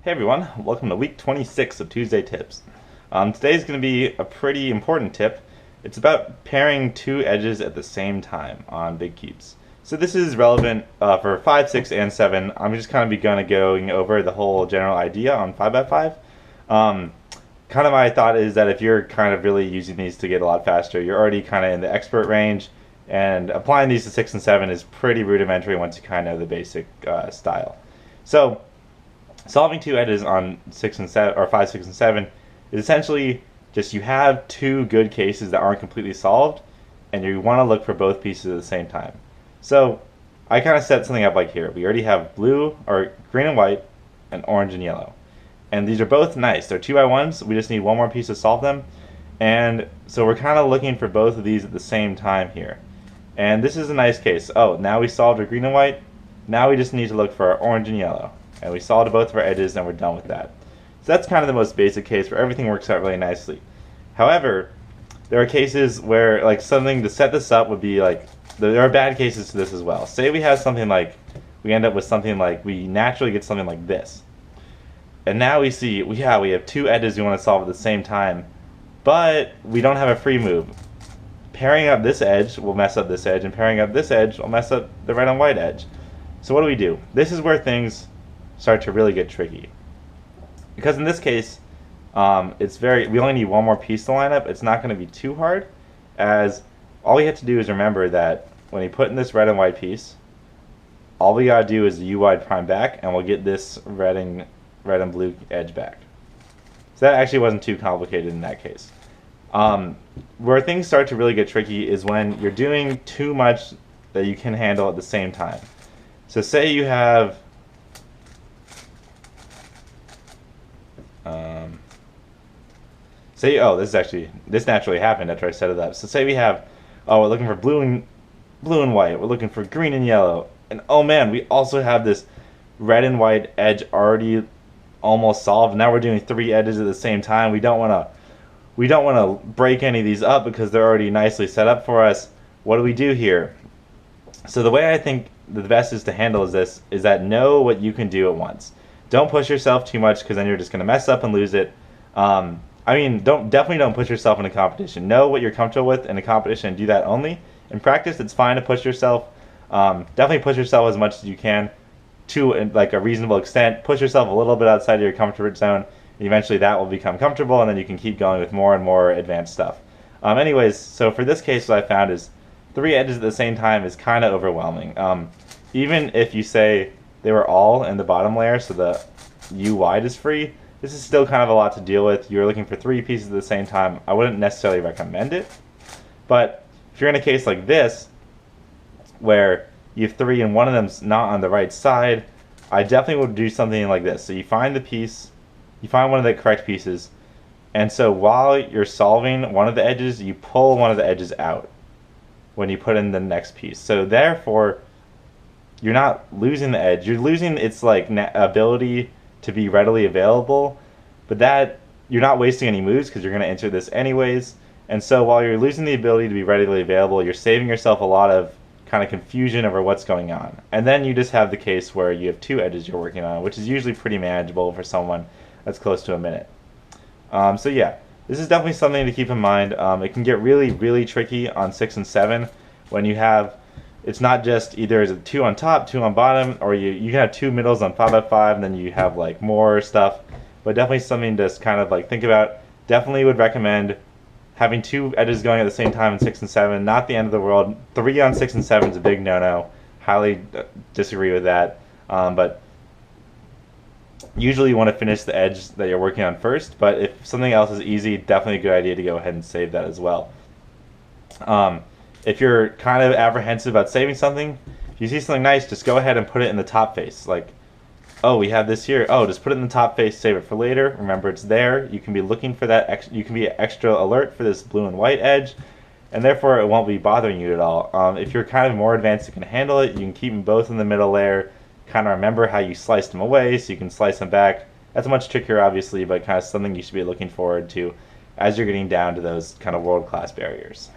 Hey everyone, welcome to week 26 of Tuesday Tips. Today's going to be a pretty important tip. It's about pairing two edges at the same time on big cubes. So this is relevant for 5, 6, and 7. I'm just kind of going over the whole general idea on 5x5. Kind of my thought is that if you're kind of really using these to get a lot faster, you're already kind of in the expert range, and applying these to 6 and 7 is pretty rudimentary once you kind of know the basic style. So solving two edges on 6 and 7 or 5, 6, and 7 is essentially just you have two good cases that aren't completely solved, and you want to look for both pieces at the same time. So I kind of set something up like here. We already have blue or green and white and orange and yellow. And these are both nice. They're 2x1s. We just need one more piece to solve them. And so we're kind of looking for both of these at the same time here. And this is a nice case. Oh, now we solved our green and white. Now we just need to look for our orange and yellow. And we solved both of our edges and we're done with that. So that's kind of the most basic case where everything works out really nicely. However, there are cases where like something to set this up would be like, there are bad cases to this as well. Say we have something like, we end up with something like, we naturally get something like this. And now we see, we have two edges we want to solve at the same time, but we don't have a free move. Pairing up this edge will mess up this edge, and pairing up this edge will mess up the red and white edge. So what do? This is where things start to really get tricky. Because in this case, we only need one more piece to line up. It's not going to be too hard, as all we have to do is remember that when we put in this red and white piece, all we got to do is U wide prime back, and we'll get this red and blue edge back. So that actually wasn't too complicated in that case. Where things start to really get tricky is when you're doing too much that you can handle at the same time. So say you have this naturally happened after I set it up. So say we have, we're looking for blue and white, we're looking for green and yellow, and oh man, we also have this red and white edge already almost solved. Now we're doing three edges at the same time. We don't want to break any of these up because they're already nicely set up for us. What do we do here? So the way I think the best is to handle this is that know what you can do at once. Don't push yourself too much because then you're just going to mess up and lose it. Definitely don't push yourself in a competition. Know what you're comfortable with in a competition and do that only. In practice, it's fine to push yourself. Definitely push yourself as much as you can to like a reasonable extent. Push yourself a little bit outside of your comfort zone. And eventually that will become comfortable, and then you can keep going with more and more advanced stuff. Anyways, so for this case, what I found is three edges at the same time is kind of overwhelming. Even if you say they were all in the bottom layer, so the U wide is free, this is still kind of a lot to deal with. You're looking for three pieces at the same time. I wouldn't necessarily recommend it, but if you're in a case like this, where you have three and one of them's not on the right side, I definitely would do something like this. So you find the piece, you find one of the correct pieces, and so while you're solving one of the edges, you pull one of the edges out when you put in the next piece. So therefore, you're not losing the edge. You're losing its like ability to be readily available, but that you're not wasting any moves because you're going to enter this anyways. And so while you're losing the ability to be readily available, you're saving yourself a lot of kind of confusion over what's going on. And then you just have the case where you have two edges you're working on, which is usually pretty manageable for someone that's close to a minute. So yeah, this is definitely something to keep in mind. It can get really, really tricky on 6 and 7 when you have, it's not just either is it two on top, two on bottom, or you can have two middles on 5x5, and then you have like more stuff. But definitely something to kind of like think about. Definitely would recommend having two edges going at the same time in 6 and 7. Not the end of the world. 3 on 6 and 7 is a big no-no. Highly disagree with that. But usually you want to finish the edge that you're working on first. But if something else is easy, definitely a good idea to go ahead and save that as well. If you're kind of apprehensive about saving something, if you see something nice, just go ahead and put it in the top face. Like, oh, we have this here. Oh, just put it in the top face, save it for later. Remember, it's there. You can be looking for that. You can be extra alert for this blue and white edge, and therefore it won't be bothering you at all. If you're kind of more advanced and can handle it, you can keep them both in the middle layer. Kind of remember how you sliced them away, so you can slice them back. That's much trickier, obviously, but kind of something you should be looking forward to as you're getting down to those kind of world-class barriers.